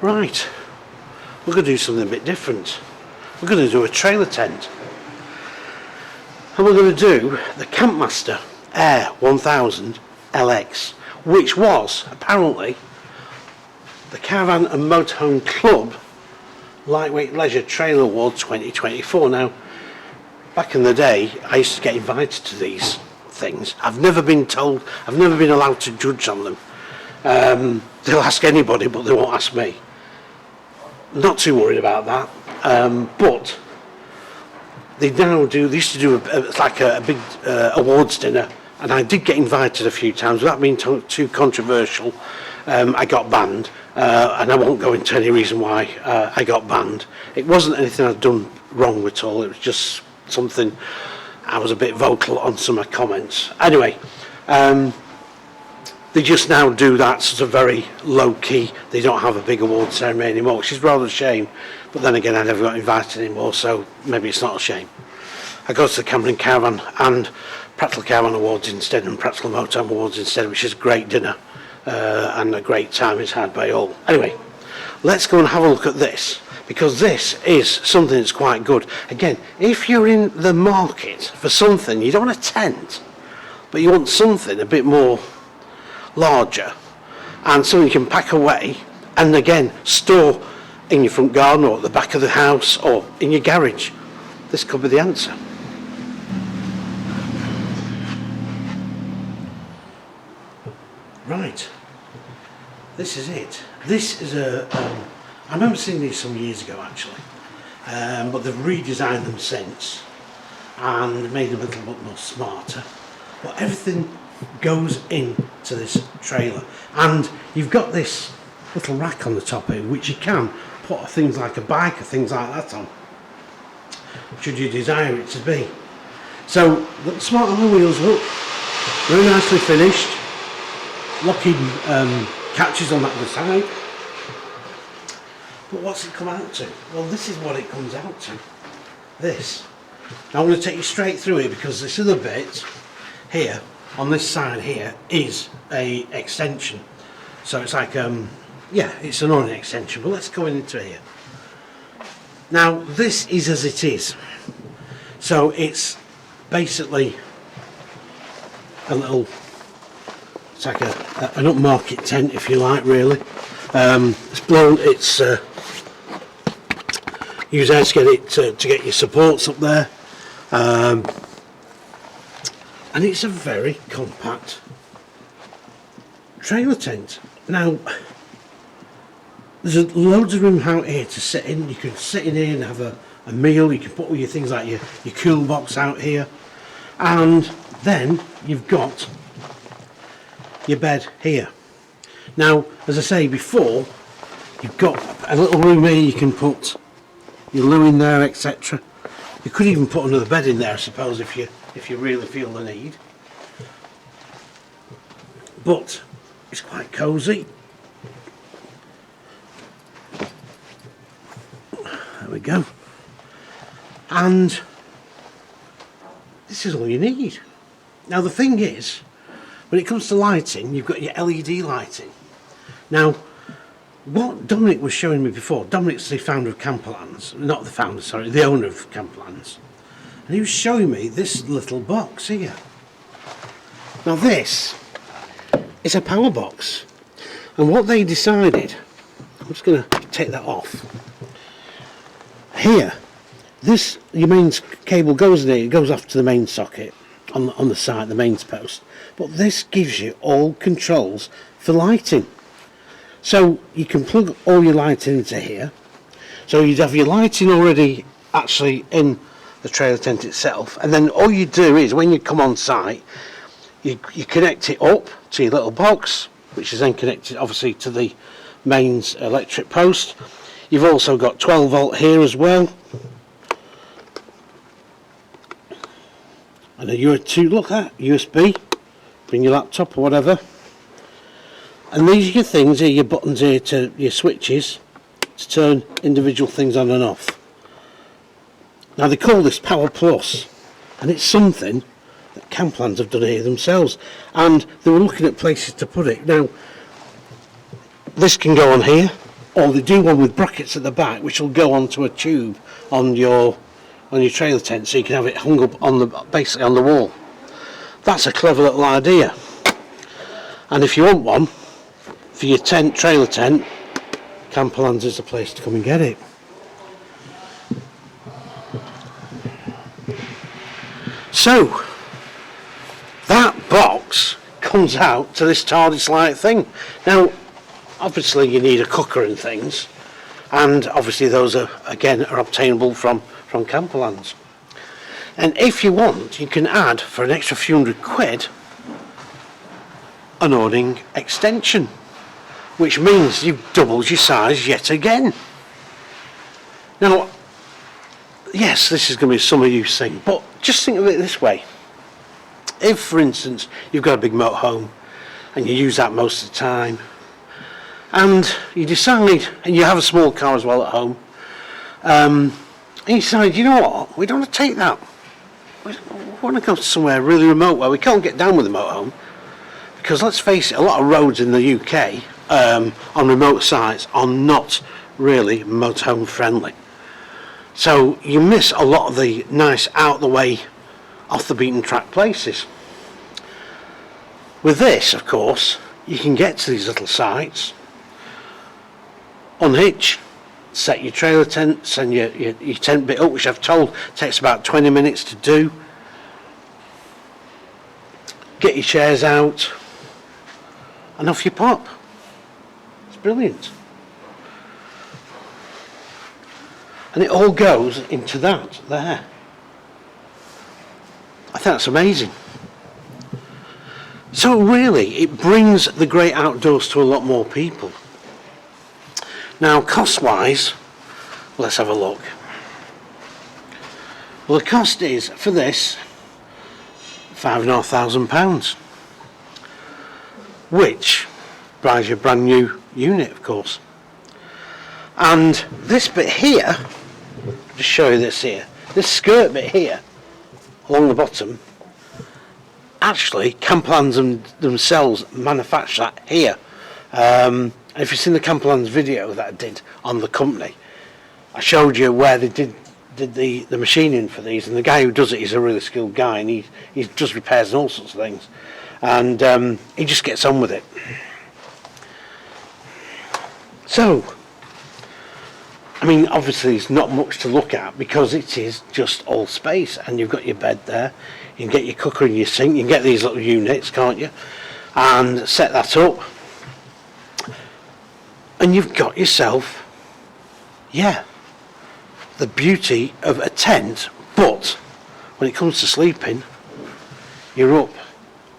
Right, we're going to do something a bit different. We're going to do a trailer tent. And we're going to do the Campmaster Air 1000 LX, which was apparently the Caravan and Motorhome Club Lightweight Leisure Trailer Award 2024. Now, back in the day, I used to get invited to these things. I've never been allowed to judge on them. They'll ask anybody, but they won't ask me. Not too worried about that. But they used to do a big awards dinner, and I did get invited a few times. Without being too controversial, I got banned, and I won't go into any reason why I got banned. It wasn't anything I'd done wrong at all. It was just something I was a bit vocal on some of my comments. Anyway, they just now do that sort of very low-key. They don't have a big award ceremony anymore, which is rather a shame. But then again, I never got invited anymore, so maybe it's not a shame. I go to the Cameron Caravan and Practical Caravan Awards instead, and Practical Motorhome Awards instead, which is a great dinner and a great time is had by all. Anyway, let's go and have a look at this, because this is something that's quite good. Again, if you're in the market for something, you don't want a tent, but you want something a bit more larger and something you can pack away and again store in your front garden or at the back of the house or in your garage. This could be the answer. Right, this is it. This is I remember seeing these some years ago actually, but they've redesigned them since and made them a little bit more smarter. But everything goes into this trailer, and you've got this little rack on the top here which you can put things like a bike or things like that on, should you desire it to be. So the smart on the wheels look very nicely finished, locking catches on that other side. But what's it come out to? Well, this is what it comes out to. This. Now I'm going to take you straight through it, because this other bit here on this side here is a extension. So it's like yeah, it's an awning extension, but let's go into here. Now this is as it is. So it's basically a little, it's like an upmarket tent, if you like, really. It's blown, it's use air to get it to get your supports up there. And it's a very compact trailer tent. Now, there's loads of room out here to sit in. You can sit in here and have a meal. You can put all your things like your cool box out here. And then you've got your bed here. Now, as I say before, you've got a little room here. You can put your loo in there, etc. You could even put another bed in there, I suppose, if you really feel the need. But it's quite cosy. There we go. And this is all you need. Now the thing is, when it comes to lighting, you've got your LED lighting. Now, what Dominic was showing me before, Dominic's the founder of Camperlands, not the founder, sorry, the owner of Camperlands. And he was showing me this little box here. Now this is a power box. And what they decided, I'm just going to take that off. Here, this, your mains cable goes there, it goes off to the main socket on the side, the mains post. But this gives you all controls for lighting. So you can plug all your lighting into here. So you'd have your lighting already actually in the trailer tent itself, and then all you do is when you come on site, you connect it up to your little box, which is then connected obviously to the mains electric post. You've also got 12 volt here as well, and a USB, bring your laptop or whatever. And these are your things here, your buttons here, to your switches to turn individual things on and off. Now they call this Power Plus, and it's something that Camplands have done here themselves, and they were looking at places to put it. Now this can go on here, or they do one with brackets at the back which will go onto a tube on your trailer tent, so you can have it hung up on the basically on the wall. That's a clever little idea. And if you want one for your tent, trailer tent, Camperlands is the place to come and get it. So that box comes out to this TARDIS-like thing. Now obviously you need a cooker and things, and obviously those are obtainable from Camperlands. And if you want, you can add, for an extra few £100, an awning extension, which means you've doubled your size yet again. Now, yes, this is going to be a summer use thing, but just think of it this way. If, for instance, you've got a big motorhome and you use that most of the time, and you decide, and you have a small car as well at home, and you decide, you know what, we don't want to take that. We want to go somewhere really remote where we can't get down with the motorhome, because let's face it, a lot of roads in the UK on remote sites are not really motorhome friendly. So you miss a lot of the nice out the way, off the beaten track places. With this, of course, you can get to these little sites, unhitch, set your trailer tent, send your tent bit up, which I've told takes about 20 minutes to do. Get your chairs out, and off you pop. It's brilliant. And it all goes into that there. I think that's amazing. So really, it brings the great outdoors to a lot more people. Now, cost-wise, let's have a look. Well, the cost is, for this, £5,500, which buys you a brand new unit, of course. And this bit here, I'll just show you this here, this skirt bit here, along the bottom, actually, Camperlands themselves manufacture that here. And if you've seen the Camperlands video that I did on the company, I showed you where they did the machining for these, and the guy who does it is a really skilled guy, and he does repairs and all sorts of things, and he just gets on with it. So, I mean, obviously there's not much to look at because it is just all space, and you've got your bed there, you can get your cooker and your sink, you can get these little units, can't you, and set that up. And you've got yourself, yeah, the beauty of a tent, but when it comes to sleeping, you're up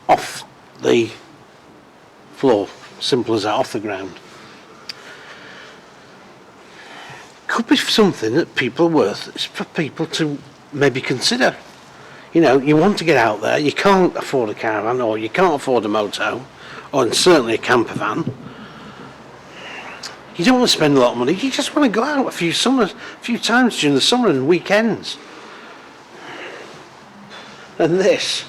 off the floor, simple as that, off the ground. Could be something that people are worth, it's for people to maybe consider. You know, you want to get out there, you can't afford a caravan, or you can't afford a motorhome, or certainly a camper van. You don't want to spend a lot of money, you just want to go out a few times during the summer and weekends. And this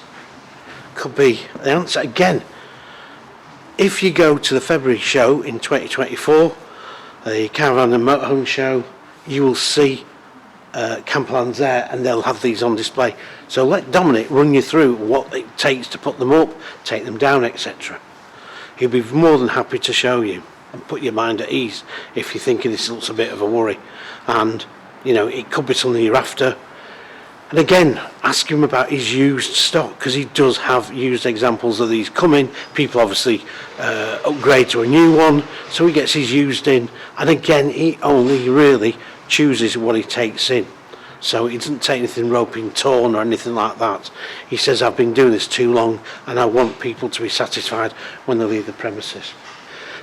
could be the answer. Again, if you go to the February show in 2024, the Caravan and Motorhome show, you will see Camperlands there, and they'll have these on display. So let Dominic run you through what it takes to put them up, take them down, etc. He'll be more than happy to show you and put your mind at ease if you're thinking this looks a bit of a worry, and you know it could be something you're after. And again, ask him about his used stock, because he does have used examples of these coming. People obviously upgrade to a new one, so he gets his used in, and again he only really chooses what he takes in, so he doesn't take anything roping torn or anything like that. He says, I've been doing this too long and I want people to be satisfied when they leave the premises.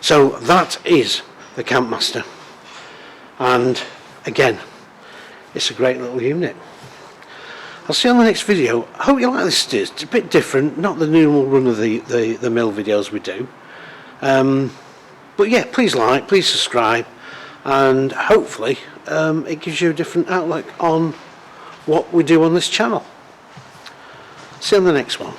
So that is the Campmaster, and again, it's a great little unit. I'll see you on the next video. I hope you like this. It's a bit different, not the normal run of the mill videos we do, but yeah, please like, please subscribe, and hopefully it gives you a different outlook on what we do on this channel. See you on the next one.